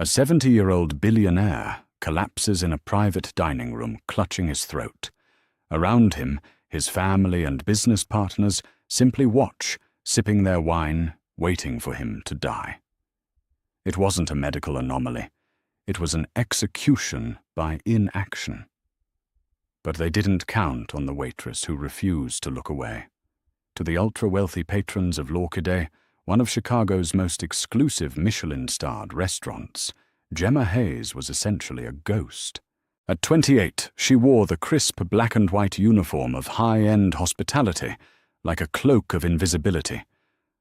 A 70-year-old billionaire collapses in a private dining room, clutching his throat. Around him, his family and business partners simply watch, sipping their wine, waiting for him to die. It wasn't a medical anomaly. It was an execution by inaction. But they didn't count on the waitress who refused to look away. To the ultra-wealthy patrons of L'Orchidée, one of Chicago's most exclusive Michelin-starred restaurants, Gemma Hayes was essentially a ghost. At 28, she wore the crisp black and white uniform of high-end hospitality, like a cloak of invisibility.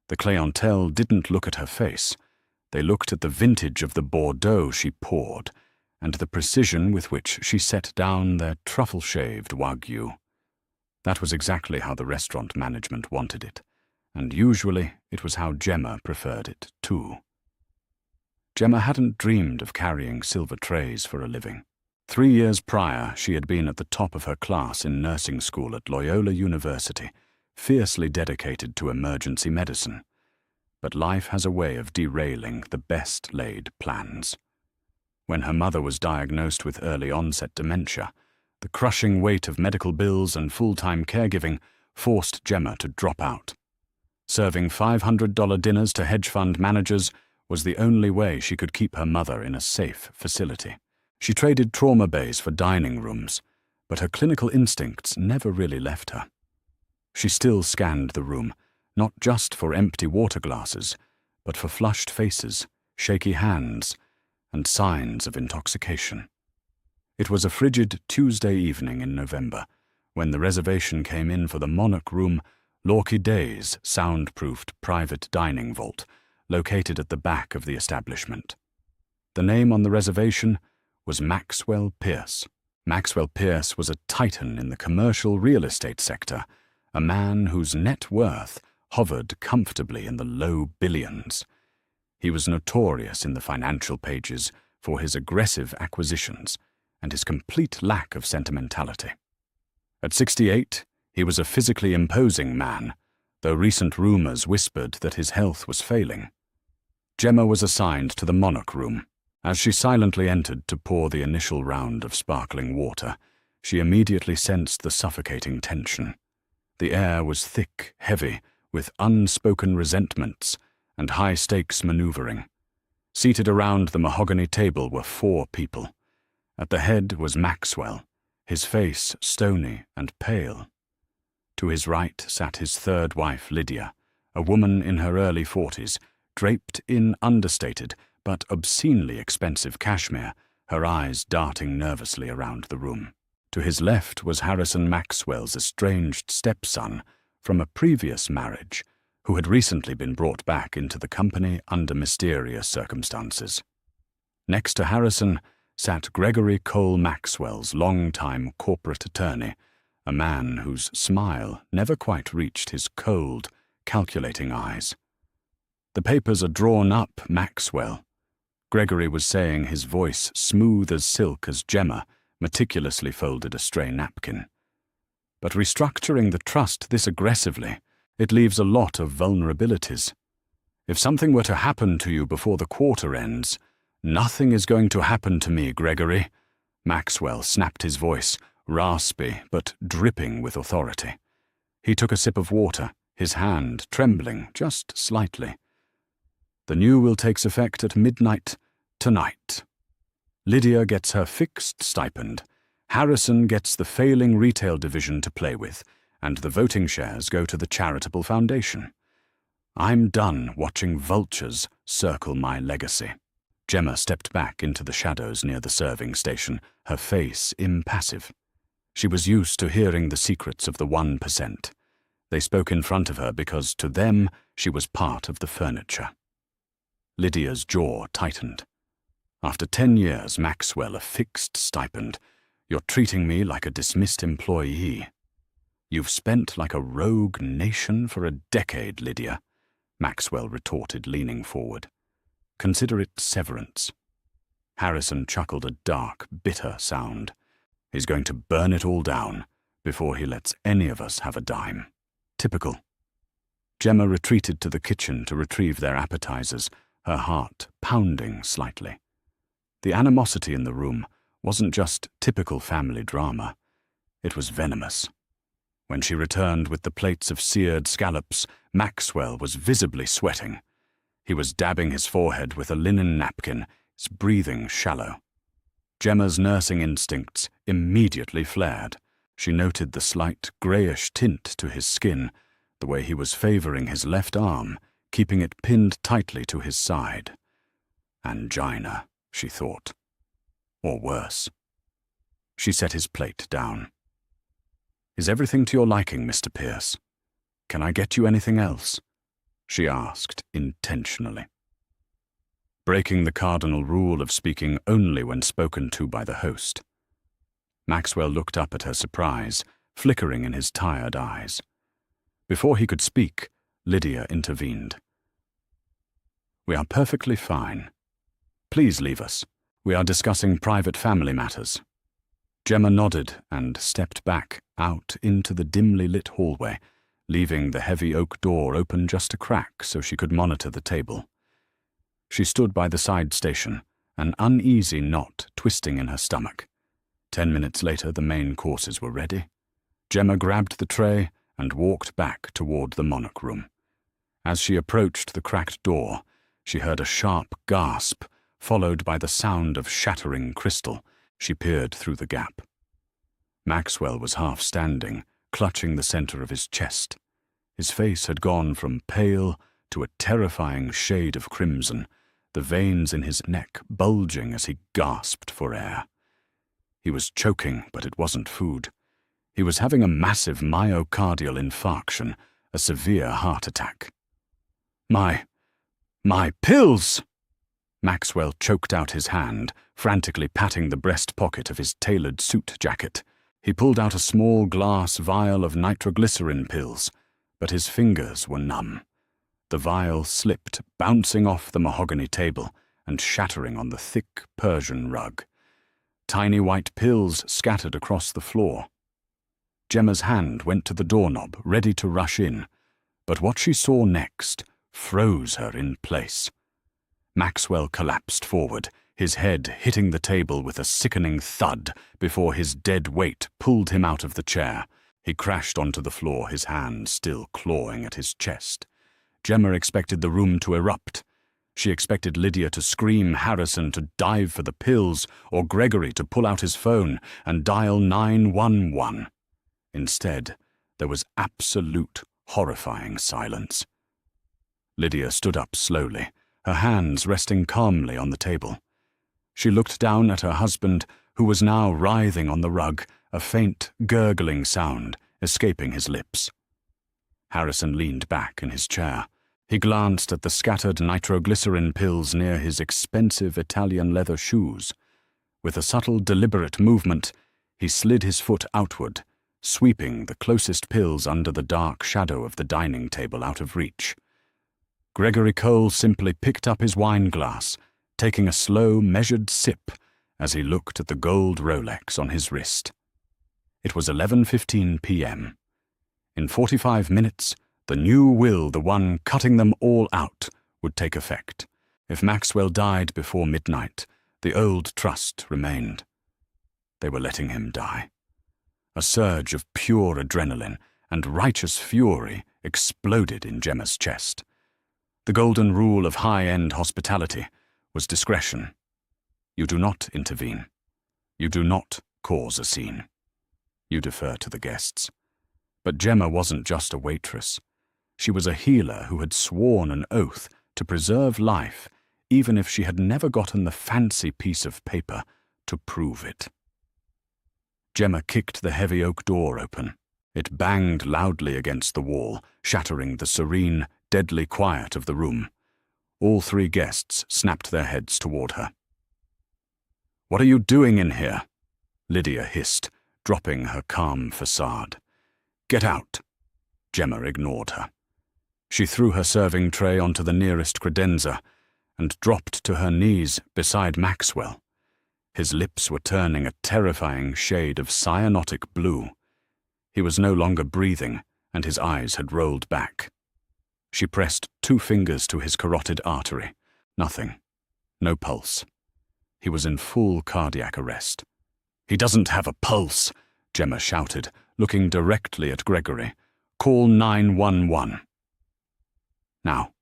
The clientele didn't look at her face. They looked at the vintage of the Bordeaux she poured, and the precision with which she set down their truffle-shaved Wagyu. That was exactly how the restaurant management wanted it, and usually it was how Gemma preferred it too. Gemma hadn't dreamed of carrying silver trays for a living. 3 years prior, she had been at the top of her class in nursing school at Loyola University, fiercely dedicated to emergency medicine. But life has a way of derailing the best-laid plans. When her mother was diagnosed with early-onset dementia, the crushing weight of medical bills and full-time caregiving forced Gemma to drop out. Serving $500 dinners to hedge fund managers was the only way she could keep her mother in a safe facility. She traded trauma bays for dining rooms, but her clinical instincts never really left her. She still scanned the room, not just for empty water glasses, but for flushed faces, shaky hands, and signs of intoxication. It was a frigid Tuesday evening in November, when the reservation came in for the Monarch Room, L'Orchidée's soundproofed private dining vault, located at the back of the establishment. The name on the reservation was Maxwell Pierce. Maxwell Pierce was a titan in the commercial real estate sector, a man whose net worth hovered comfortably in the low billions. He was notorious in the financial pages for his aggressive acquisitions and his complete lack of sentimentality. At 68, he was a physically imposing man, though recent rumors whispered that his health was failing. Gemma was assigned to the Monarch Room. As she silently entered to pour the initial round of sparkling water, she immediately sensed the suffocating tension. The air was thick, heavy, with unspoken resentments and high-stakes maneuvering. Seated around the mahogany table were 4 people. At the head was Maxwell, his face stony and pale. To his right sat his third wife, Lydia, a woman in her early 40s, draped in understated but obscenely expensive cashmere, her eyes darting nervously around the room. To his left was Harrison Maxwell's estranged stepson from a previous marriage, who had recently been brought back into the company under mysterious circumstances. Next to Harrison sat Gregory Cole Maxwell's longtime corporate attorney, a man whose smile never quite reached his cold, calculating eyes. "The papers are drawn up, Maxwell," Gregory was saying, his voice smooth as silk as Gemma meticulously folded a stray napkin. "But restructuring the trust this aggressively, it leaves a lot of vulnerabilities. If something were to happen to you before the quarter ends—" "Nothing is going to happen to me, Gregory," Maxwell snapped his voice, raspy but dripping with authority. He took a sip of water, his hand trembling just slightly. "The new will takes effect at midnight tonight. Lydia gets her fixed stipend, Harrison gets the failing retail division to play with, and the voting shares go to the charitable foundation. I'm done watching vultures circle my legacy." Gemma stepped back into the shadows near the serving station, her face impassive. She was used to hearing the secrets of the 1%. They spoke in front of her because, to them, she was part of the furniture. Lydia's jaw tightened. "After 10 years, Maxwell, a fixed stipend. You're treating me like a dismissed employee." "You've spent like a rogue nation for a decade, Lydia," Maxwell retorted, leaning forward. "Consider it severance." Harrison chuckled a dark, bitter sound. "He's going to burn it all down before he lets any of us have a dime." Typical. Gemma retreated to the kitchen to retrieve their appetizers, her heart pounding slightly. The animosity in the room wasn't just typical family drama. It was venomous. When she returned with the plates of seared scallops, Maxwell was visibly sweating. He was dabbing his forehead with a linen napkin, his breathing shallow. Gemma's nursing instincts immediately flared. She noted the slight greyish tint to his skin, the way he was favouring his left arm, keeping it pinned tightly to his side. Angina, she thought. Or worse. She set his plate down. "Is everything to your liking, Mr. Pierce? Can I get you anything else?" she asked intentionally. Breaking the cardinal rule of speaking only when spoken to by the host. Maxwell looked up at her surprise, flickering in his tired eyes. Before he could speak, Lydia intervened. "We are perfectly fine. Please leave us. We are discussing private family matters." Gemma nodded and stepped back out into the dimly lit hallway, leaving the heavy oak door open just a crack so she could monitor the table. She stood by the side station, an uneasy knot twisting in her stomach. 10 minutes later, the main courses were ready. Gemma grabbed the tray and walked back toward the monarch room. As she approached the cracked door, she heard a sharp gasp, followed by the sound of shattering crystal. She peered through the gap. Maxwell was half standing, clutching the center of his chest. His face had gone from pale to a terrifying shade of crimson, the veins in his neck bulging as he gasped for air. He was choking, but it wasn't food. He was having a massive myocardial infarction, a severe heart attack. My pills!" Maxwell choked out his hand, frantically patting the breast pocket of his tailored suit jacket. He pulled out a small glass vial of nitroglycerin pills, but his fingers were numb. The vial slipped, bouncing off the mahogany table and shattering on the thick Persian rug. Tiny white pills scattered across the floor. Gemma's hand went to the doorknob, ready to rush in, but what she saw next froze her in place. Maxwell collapsed forward, his head hitting the table with a sickening thud before his dead weight pulled him out of the chair. He crashed onto the floor, his hand still clawing at his chest. Gemma expected the room to erupt. She expected Lydia to scream, Harrison to dive for the pills, or Gregory to pull out his phone and dial 911. Instead, there was absolute, horrifying silence. Lydia stood up slowly, her hands resting calmly on the table. She looked down at her husband, who was now writhing on the rug, a faint, gurgling sound escaping his lips. Harrison leaned back in his chair. He glanced at the scattered nitroglycerin pills near his expensive Italian leather shoes. With a subtle, deliberate movement, he slid his foot outward, sweeping the closest pills under the dark shadow of the dining table out of reach. Gregory Cole simply picked up his wine glass, taking a slow, measured sip as he looked at the gold Rolex on his wrist. It was 11:15 p.m. In 45 minutes, the new will, the one cutting them all out, would take effect. If Maxwell died before midnight, the old trust remained. They were letting him die. A surge of pure adrenaline and righteous fury exploded in Gemma's chest. The golden rule of high-end hospitality was discretion. You do not intervene. You do not cause a scene. You defer to the guests. But Gemma wasn't just a waitress. She was a healer who had sworn an oath to preserve life, even if she had never gotten the fancy piece of paper to prove it. Gemma kicked the heavy oak door open. It banged loudly against the wall, shattering the serene, deadly quiet of the room. All three guests snapped their heads toward her. "What are you doing in here?" Lydia hissed, dropping her calm facade. "Get out." Gemma ignored her. She threw her serving tray onto the nearest credenza and dropped to her knees beside Maxwell. His lips were turning a terrifying shade of cyanotic blue. He was no longer breathing, and his eyes had rolled back. She pressed 2 fingers to his carotid artery. Nothing. No pulse. He was in full cardiac arrest. "He doesn't have a pulse," Gemma shouted, looking directly at Gregory. "Call 911. Now."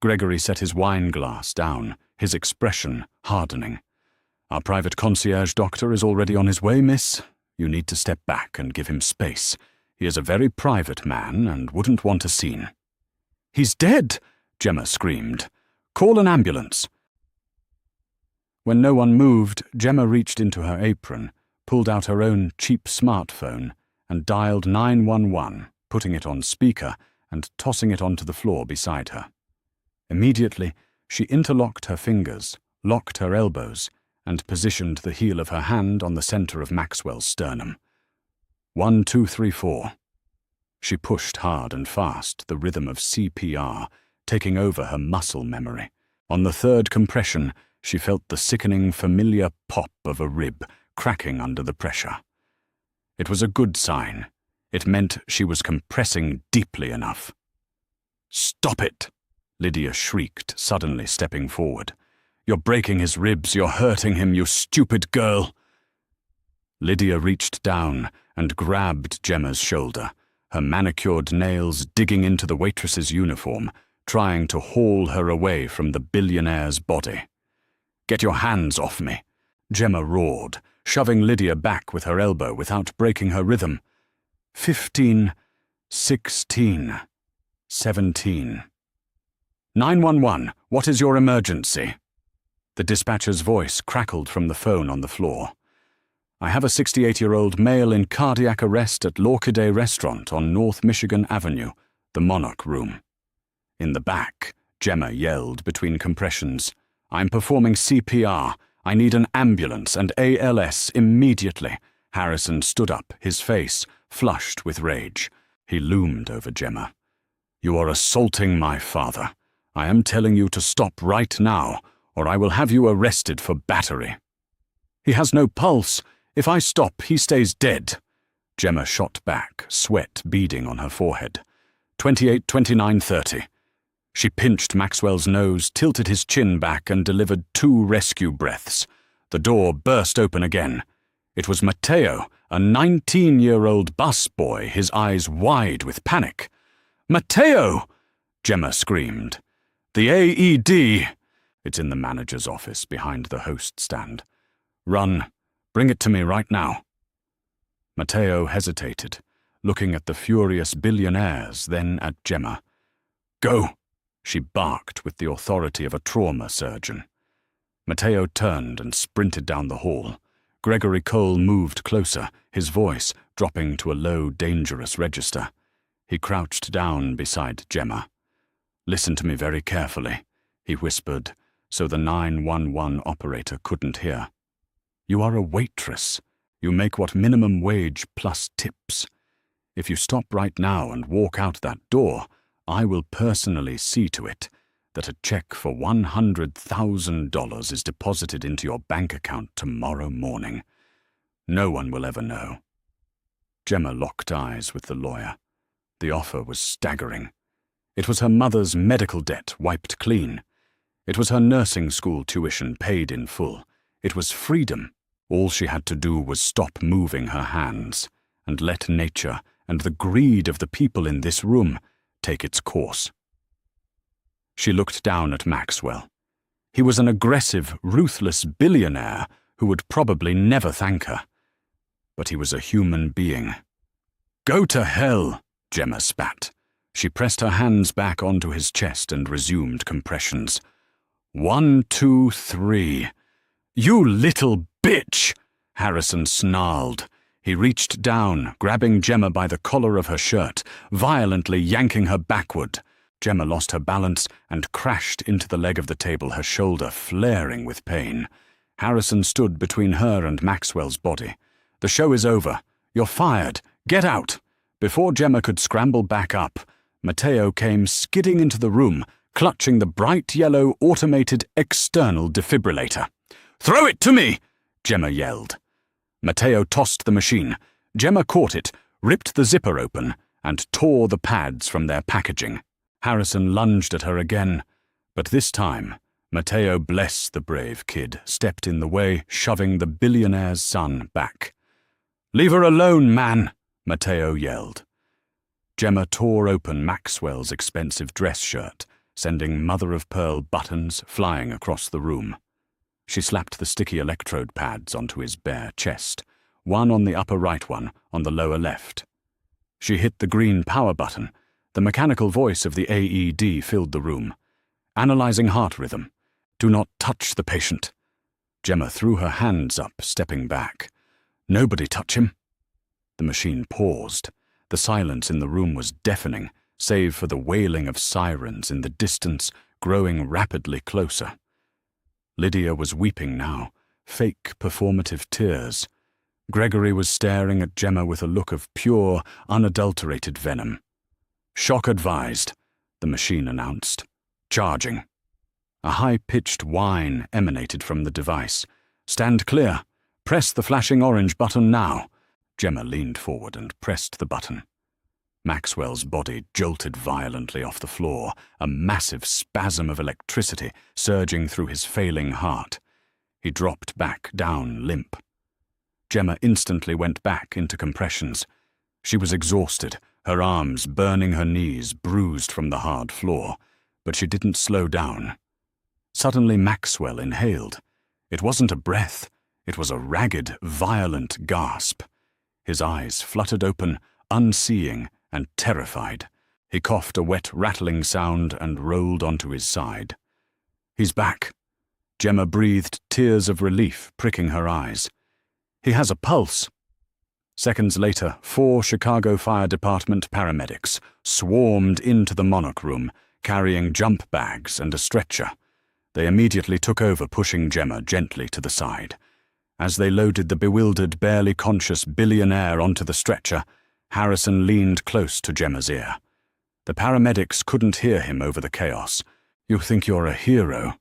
Gregory set his wine glass down, his expression hardening. "Our private concierge doctor is already on his way, miss. You need to step back and give him space. He is a very private man and wouldn't want a scene." "He's dead!" Gemma screamed. "Call an ambulance." When no one moved, Gemma reached into her apron, pulled out her own cheap smartphone, and dialed 911, putting it on speaker and tossing it onto the floor beside her. Immediately, she interlocked her fingers, locked her elbows, and positioned the heel of her hand on the center of Maxwell's sternum. 1, 2, 3, 4. She pushed hard and fast, the rhythm of CPR, taking over her muscle memory. On the third compression, she felt the sickening, familiar pop of a rib cracking under the pressure. It was a good sign. It meant she was compressing deeply enough. "Stop it!" Lydia shrieked, suddenly stepping forward. "You're breaking his ribs, you're hurting him, you stupid girl!" Lydia reached down and grabbed Gemma's shoulder, her manicured nails digging into the waitress's uniform, trying to haul her away from the billionaire's body. "Get your hands off me!" Gemma roared, shoving Lydia back with her elbow without breaking her rhythm. 15, 16, 17. 911, what is your emergency? The dispatcher's voice crackled from the phone on the floor. "I have a 68-year-old male in cardiac arrest at l'Orchidee restaurant on North Michigan Avenue, the Monarch Room." In the back, Gemma yelled between compressions, "I'm performing CPR. I need an ambulance and ALS immediately." Harrison stood up, his face flushed with rage. He loomed over Gemma. "You are assaulting my father. I am telling you to stop right now, or I will have you arrested for battery." "He has no pulse. If I stop, he stays dead." Gemma shot back, sweat beading on her forehead. 28, 29, 30. She pinched Maxwell's nose, tilted his chin back, and delivered 2 rescue breaths. The door burst open again. It was Matteo, a 19-year-old busboy, his eyes wide with panic. "Matteo!" Gemma screamed. "The AED!" "It's in the manager's office behind the host stand." "Run. Bring it to me right now." Matteo hesitated, looking at the furious billionaires, then at Gemma. "Go!" she barked with the authority of a trauma surgeon. Matteo turned and sprinted down the hall. Gregory Cole moved closer, his voice dropping to a low, dangerous register. He crouched down beside Gemma. "Listen to me very carefully," he whispered, so the 911 operator couldn't hear. "You are a waitress. You make what minimum wage plus tips. If you stop right now and walk out that door, I will personally see to it that a check for $100,000 is deposited into your bank account tomorrow morning. No one will ever know." Gemma locked eyes with the lawyer. The offer was staggering. It was her mother's medical debt wiped clean. It was her nursing school tuition paid in full. It was freedom. All she had to do was stop moving her hands and let nature and the greed of the people in this room take its course. She looked down at Maxwell. He was an aggressive, ruthless billionaire who would probably never thank her. But he was a human being. "Go to hell," Gemma spat. She pressed her hands back onto his chest and resumed compressions. 1, 2, 3. "You little bitch!" Harrison snarled. He reached down, grabbing Gemma by the collar of her shirt, violently yanking her backward. Gemma lost her balance and crashed into the leg of the table, her shoulder flaring with pain. Harrison stood between her and Maxwell's body. "The show is over. You're fired. Get out." Before Gemma could scramble back up, Matteo came skidding into the room, clutching the bright yellow automated external defibrillator. "Throw it to me!" Gemma yelled. Matteo tossed the machine. Gemma caught it, ripped the zipper open, and tore the pads from their packaging. Harrison lunged at her again, but this time, Matteo, bless the brave kid, stepped in the way, shoving the billionaire's son back. "Leave her alone, man!" Matteo yelled. Gemma tore open Maxwell's expensive dress shirt, sending mother-of-pearl buttons flying across the room. She slapped the sticky electrode pads onto his bare chest, one on the upper right, one on the lower left. She hit the green power button. The mechanical voice of the AED filled the room. Analyzing heart rhythm. "Do not touch the patient." Gemma threw her hands up, stepping back. "Nobody touch him." The machine paused. The silence in the room was deafening, save for the wailing of sirens in the distance, growing rapidly closer. Lydia was weeping now, fake performative tears. Gregory was staring at Gemma with a look of pure, unadulterated venom. "Shock advised," the machine announced. "Charging." A high-pitched whine emanated from the device. "Stand clear. Press the flashing orange button now." Gemma leaned forward and pressed the button. Maxwell's body jolted violently off the floor, a massive spasm of electricity surging through his failing heart. He dropped back down limp. Gemma instantly went back into compressions. She was exhausted, her arms burning, her knees bruised from the hard floor, but she didn't slow down. Suddenly Maxwell inhaled. It wasn't a breath, it was a ragged, violent gasp. His eyes fluttered open, unseeing and terrified. He coughed a wet, rattling sound and rolled onto his side. "He's back." Gemma breathed, tears of relief pricking her eyes. "He has a pulse." Seconds later, 4 Chicago Fire Department paramedics swarmed into the Monarch room, carrying jump bags and a stretcher. They immediately took over, pushing Gemma gently to the side. As they loaded the bewildered, barely conscious billionaire onto the stretcher, Harrison leaned close to Gemma's ear. The paramedics couldn't hear him over the chaos. "You think you're a hero?"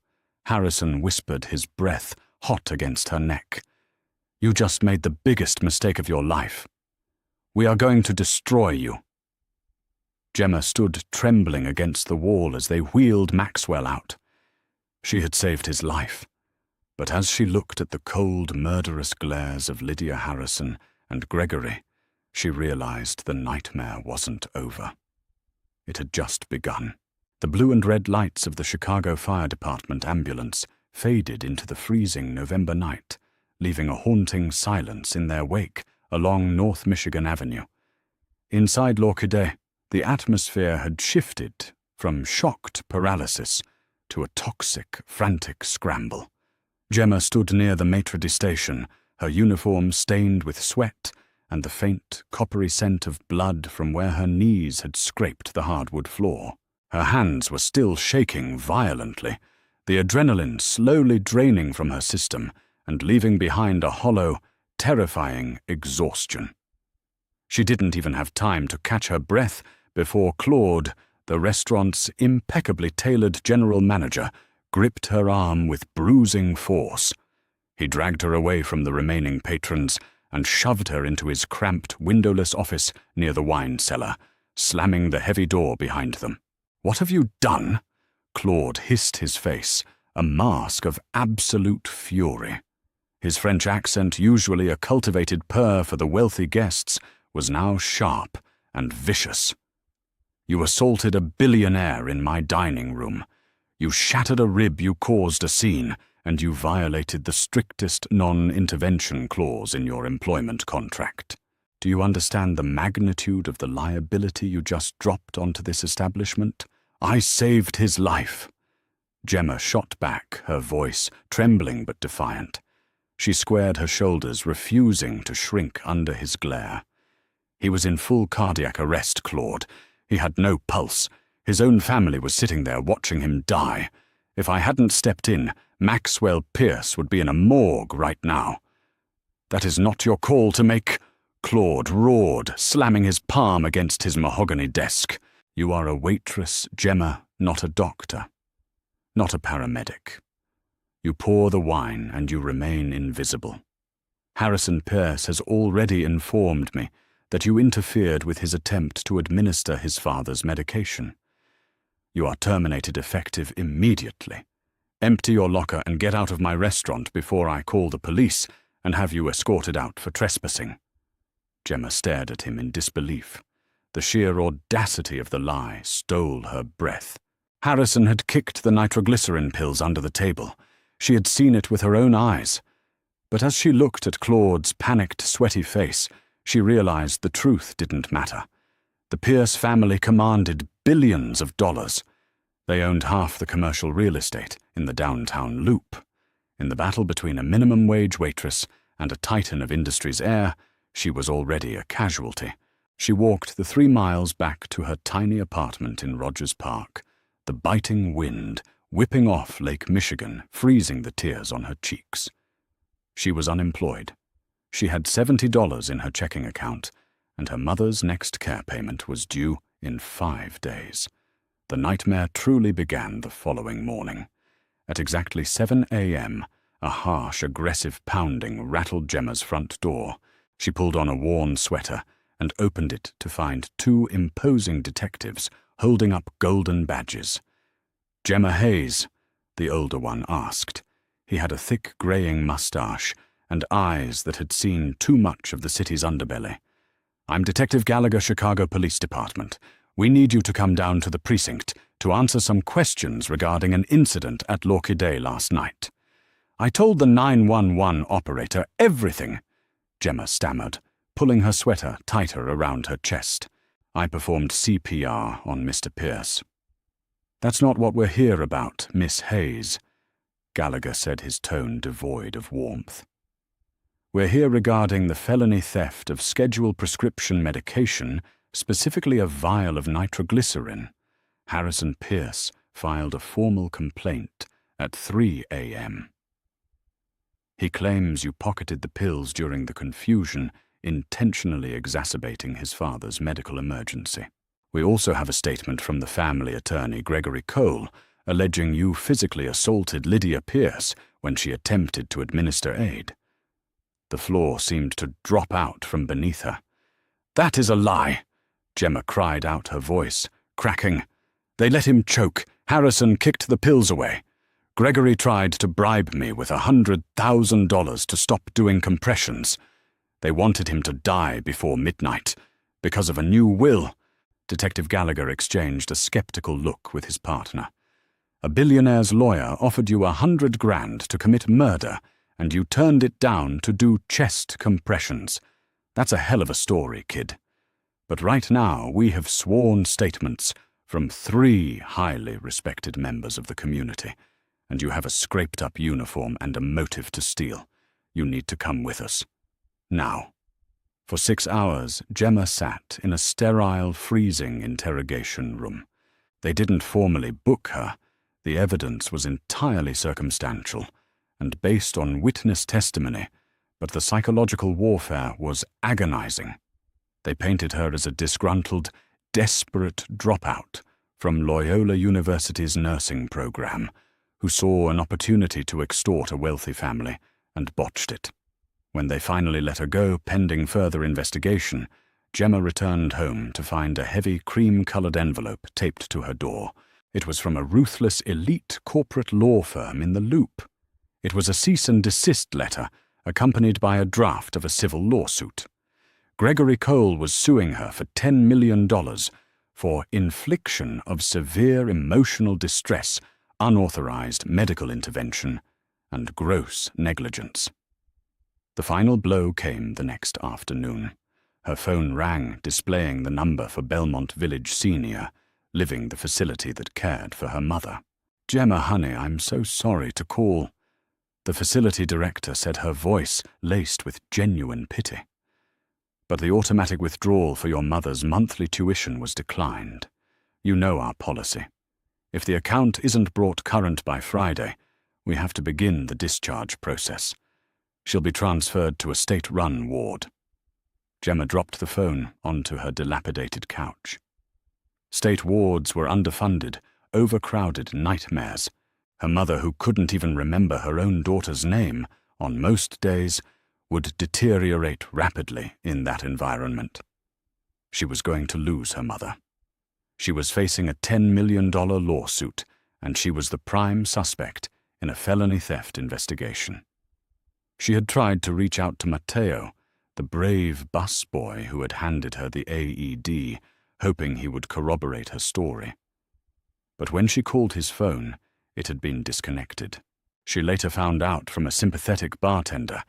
Harrison whispered, his breath hot against her neck. "You just made the biggest mistake of your life. We are going to destroy you." Gemma stood trembling against the wall as they wheeled Maxwell out. She had saved his life. But as she looked at the cold, murderous glares of Lydia Harrison and Gregory, she realized the nightmare wasn't over. It had just begun. The blue and red lights of the Chicago Fire Department ambulance faded into the freezing November night, leaving a haunting silence in their wake along North Michigan Avenue. Inside L'Orchidée, the atmosphere had shifted from shocked paralysis to a toxic, frantic scramble. Gemma stood near the maitre d' station, her uniform stained with sweat and the faint, coppery scent of blood from where her knees had scraped the hardwood floor. Her hands were still shaking violently, the adrenaline slowly draining from her system and leaving behind a hollow, terrifying exhaustion. She didn't even have time to catch her breath before Claude, the restaurant's impeccably tailored general manager, gripped her arm with bruising force. He dragged her away from the remaining patrons and shoved her into his cramped, windowless office near the wine cellar, slamming the heavy door behind them. "What have you done?" Claude hissed, his face a mask of absolute fury. His French accent, usually a cultivated purr for the wealthy guests, was now sharp and vicious. "You assaulted a billionaire in my dining room. You shattered a rib, you caused a scene, and you violated the strictest non-intervention clause in your employment contract. Do you understand the magnitude of the liability you just dropped onto this establishment? I saved his life." Gemma shot back, her voice trembling but defiant. She squared her shoulders, refusing to shrink under his glare. He was in full cardiac arrest, Claude. He had no pulse. His own family was sitting there watching him die. If I hadn't stepped in, Maxwell Pierce would be in a morgue right now. "That is not your call to make," Claude roared, slamming his palm against his mahogany desk. "You are a waitress, Gemma, not a doctor. Not a paramedic. You pour the wine and you remain invisible. Harrison Pierce has already informed me that you interfered with his attempt to administer his father's medication. You are terminated effective immediately, Empty your locker and get out of my restaurant before I call the police and have you escorted out for trespassing." Gemma stared at him in disbelief. The sheer audacity of the lie stole her breath. Harrison had kicked the nitroglycerin pills under the table. She had seen it with her own eyes. But as she looked at Claude's panicked, sweaty face, she realized the truth didn't matter. The Pierce family commanded billions of dollars. They owned half the commercial real estate in the downtown loop. In the battle between a minimum-wage waitress and a titan of industry's heir, she was already a casualty. She walked the 3 miles back to her tiny apartment in Rogers Park, the biting wind whipping off Lake Michigan, freezing the tears on her cheeks. She was unemployed. She had $70 in her checking account, and her mother's next care payment was due in 5 days. The nightmare truly began the following morning. At exactly 7 a.m., a harsh, aggressive pounding rattled Gemma's front door. She pulled on a worn sweater and opened it to find 2 imposing detectives holding up golden badges. "Gemma Hayes," the older one asked. He had a thick graying mustache and eyes that had seen too much of the city's underbelly. "I'm Detective Gallagher, Chicago Police Department. We need you to come down to the precinct to answer some questions regarding an incident at L'Orchidée last night." "I told the 911 operator everything," Gemma stammered, pulling her sweater tighter around her chest. "I performed CPR on Mr. Pierce." "That's not what we're here about, Miss Hayes," Gallagher said, his tone devoid of warmth. "We're here regarding the felony theft of scheduled prescription medication, specifically a vial of nitroglycerin. Harrison Pierce filed a formal complaint at 3 a.m. He claims you pocketed the pills during the confusion, intentionally exacerbating his father's medical emergency. We also have a statement from the family attorney, Gregory Cole, alleging you physically assaulted Lydia Pierce when she attempted to administer aid." The floor seemed to drop out from beneath her. "That is a lie," Gemma cried out, her voice cracking. "They let him choke. Harrison kicked the pills away. Gregory tried to bribe me with $100,000 to stop doing compressions. They wanted him to die before midnight, because of a new will." Detective Gallagher exchanged a skeptical look with his partner. "A billionaire's lawyer offered you $100,000 to commit murder, and you turned it down to do chest compressions. That's a hell of a story, kid. But right now we have sworn statements from 3 highly respected members of the community, and you have a scraped-up uniform and a motive to steal. You need to come with us. Now." For 6 hours, Gemma sat in a sterile, freezing interrogation room. They didn't formally book her. The evidence was entirely circumstantial and based on witness testimony, but the psychological warfare was agonizing. They painted her as a disgruntled, desperate dropout from Loyola University's nursing program, who saw an opportunity to extort a wealthy family and botched it. When they finally let her go, pending further investigation, Gemma returned home to find a heavy cream-colored envelope taped to her door. It was from a ruthless elite corporate law firm in the Loop. It was a cease and desist letter, accompanied by a draft of a civil lawsuit. Gregory Cole was suing her for $10 million for infliction of severe emotional distress, unauthorized medical intervention, and gross negligence. The final blow came the next afternoon. Her phone rang, displaying the number for Belmont Village Senior, living the facility that cared for her mother. "Gemma, honey, I'm so sorry to call." The facility director said, her voice laced with genuine pity. "But the automatic withdrawal for your mother's monthly tuition was declined. You know our policy. If the account isn't brought current by Friday, we have to begin the discharge process. She'll be transferred to a state-run ward." Gemma dropped the phone onto her dilapidated couch. State wards were underfunded, overcrowded nightmares. Her mother, who couldn't even remember her own daughter's name, on most days, would deteriorate rapidly in that environment. She was going to lose her mother. She was facing a $10 million lawsuit, and she was the prime suspect in a felony theft investigation. She had tried to reach out to Matteo, the brave busboy who had handed her the AED, hoping he would corroborate her story. But when she called his phone, it had been disconnected. She later found out from a sympathetic bartender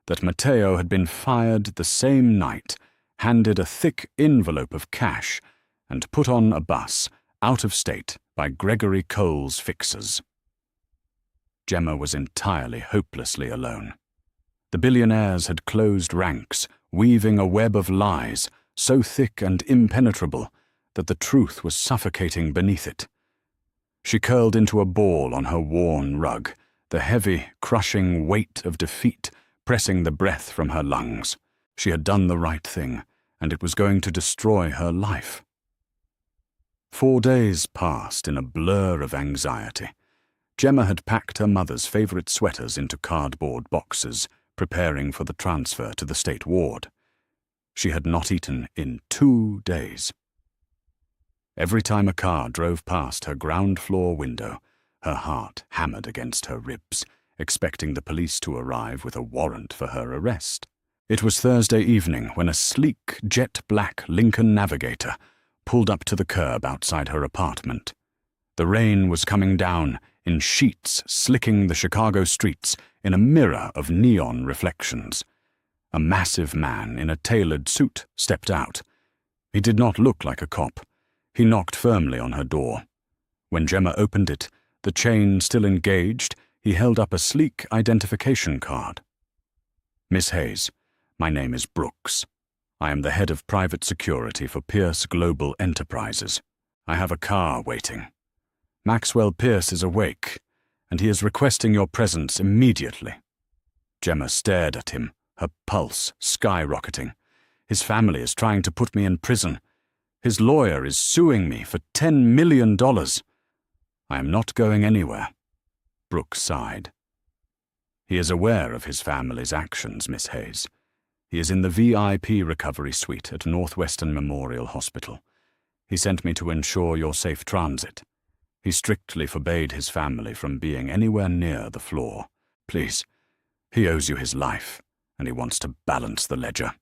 that Matteo had been fired the same night, handed a thick envelope of cash, and put on a bus out of state by Gregory Cole's fixers. Gemma was entirely hopelessly alone. The billionaires had closed ranks, weaving a web of lies so thick and impenetrable that the truth was suffocating beneath it. She curled into a ball on her worn rug, the heavy, crushing weight of defeat pressing the breath from her lungs. She had done the right thing, and it was going to destroy her life. 4 days passed in a blur of anxiety. Gemma had packed her mother's favorite sweaters into cardboard boxes, preparing for the transfer to the state ward. She had not eaten in 2 days. Every time a car drove past her ground-floor window, her heart hammered against her ribs, expecting the police to arrive with a warrant for her arrest. It was Thursday evening when a sleek, jet-black Lincoln Navigator pulled up to the curb outside her apartment. The rain was coming down in sheets, slicking the Chicago streets in a mirror of neon reflections. A massive man in a tailored suit stepped out. He did not look like a cop. He knocked firmly on her door. When Gemma opened it, the chain still engaged, he held up a sleek identification card. "Miss Hayes, my name is Brooks. I am the head of private security for Pierce Global Enterprises. I have a car waiting. Maxwell Pierce is awake, and he is requesting your presence immediately." Gemma stared at him, her pulse skyrocketing. "His family is trying to put me in prison. His lawyer is suing me for $10 million. I am not going anywhere." Brooks sighed. "He is aware of his family's actions, Miss Hayes. He is in the VIP recovery suite at Northwestern Memorial Hospital. He sent me to ensure your safe transit. He strictly forbade his family from being anywhere near the floor. Please, he owes you his life, and he wants to balance the ledger."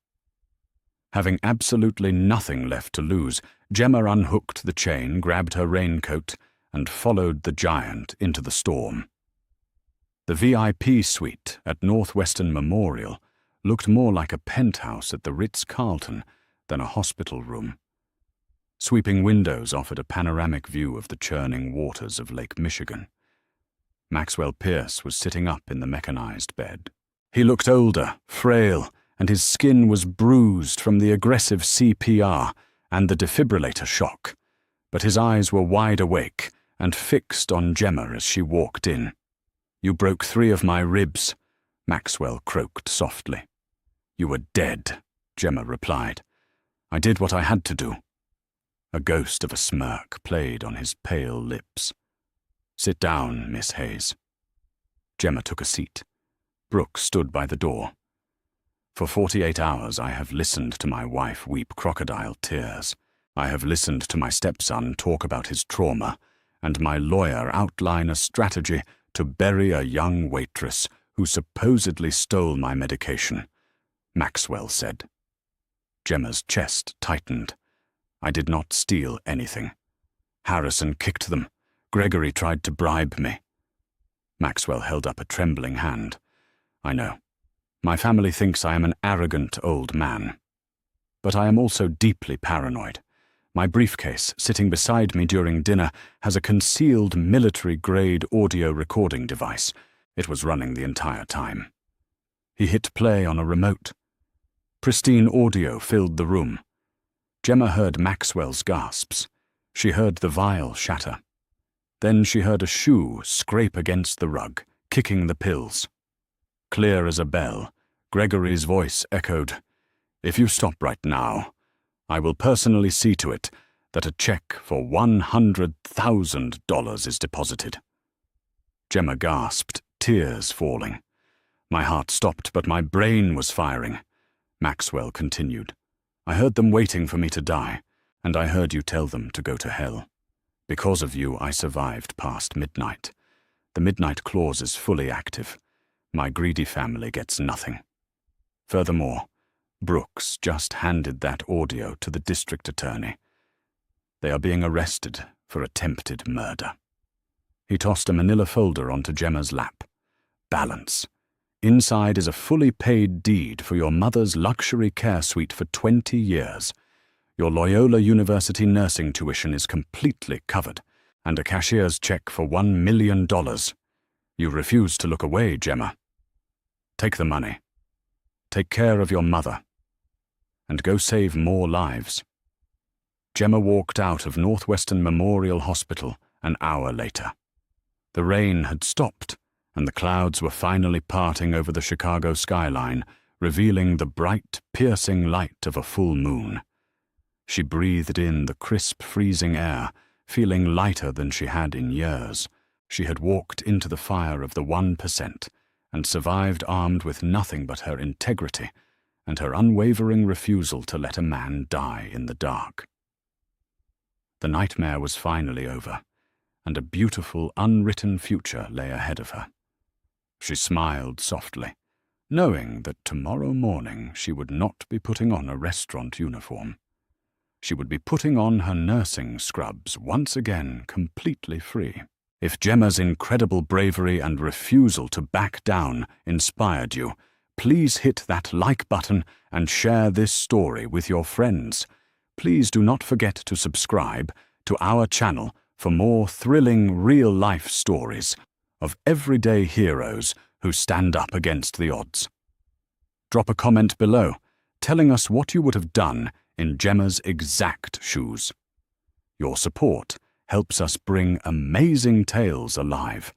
Having absolutely nothing left to lose, Gemma unhooked the chain, grabbed her raincoat, and followed the giant into the storm. The VIP suite at Northwestern Memorial looked more like a penthouse at the Ritz-Carlton than a hospital room. Sweeping windows offered a panoramic view of the churning waters of Lake Michigan. Maxwell Pierce was sitting up in the mechanized bed. He looked older, frail, and his skin was bruised from the aggressive CPR and the defibrillator shock, but his eyes were wide awake and fixed on Gemma as she walked in. "You broke 3 of my ribs," Maxwell croaked softly. "You were dead," Gemma replied. "I did what I had to do." A ghost of a smirk played on his pale lips. "Sit down, Miss Hayes." Gemma took a seat. Brooks stood by the door. "For 48 hours I have listened to my wife weep crocodile tears. I have listened to my stepson talk about his trauma, and my lawyer outline a strategy to bury a young waitress who supposedly stole my medication," Maxwell said. Gemma's chest tightened. "I did not steal anything. Harrison kicked them. Gregory tried to bribe me." Maxwell held up a trembling hand. "I know. My family thinks I am an arrogant old man. But I am also deeply paranoid. My briefcase, sitting beside me during dinner, has a concealed military-grade audio recording device. It was running the entire time." He hit play on a remote. Pristine audio filled the room. Gemma heard Maxwell's gasps. She heard the vial shatter. Then she heard a shoe scrape against the rug, kicking the pills. Clear as a bell, Gregory's voice echoed, "If you stop right now, I will personally see to it that a check for $100,000 is deposited." Gemma gasped, tears falling. "My heart stopped, but my brain was firing." Maxwell continued, "I heard them waiting for me to die, and I heard you tell them to go to hell. Because of you, I survived past midnight. The midnight clause is fully active. My greedy family gets nothing. Furthermore, Brooks just handed that audio to the district attorney. They are being arrested for attempted murder. He tossed a manila folder onto Gemma's lap. Balance. Inside is a fully paid deed for your mother's luxury care suite for 20 years. Your Loyola University nursing tuition is completely covered, and a cashier's check for $1 million. You refuse to look away, Gemma. Take the money. Take care of your mother. And go save more lives. Gemma walked out of Northwestern Memorial Hospital an hour later. The rain had stopped, and the clouds were finally parting over the Chicago skyline, revealing the bright, piercing light of a full moon. She breathed in the crisp, freezing air, feeling lighter than she had in years. She had walked into the fire of the 1% and survived armed with nothing but her integrity and her unwavering refusal to let a man die in the dark. The nightmare was finally over, and a beautiful, unwritten future lay ahead of her. She smiled softly, knowing that tomorrow morning she would not be putting on a restaurant uniform. She would be putting on her nursing scrubs once again, completely free. If Gemma's incredible bravery and refusal to back down inspired you, please hit that like button and share this story with your friends. Please do not forget to subscribe to our channel for more thrilling real-life stories of everyday heroes who stand up against the odds. Drop a comment below telling us what you would have done in Gemma's exact shoes. Your support helps us bring amazing tales alive.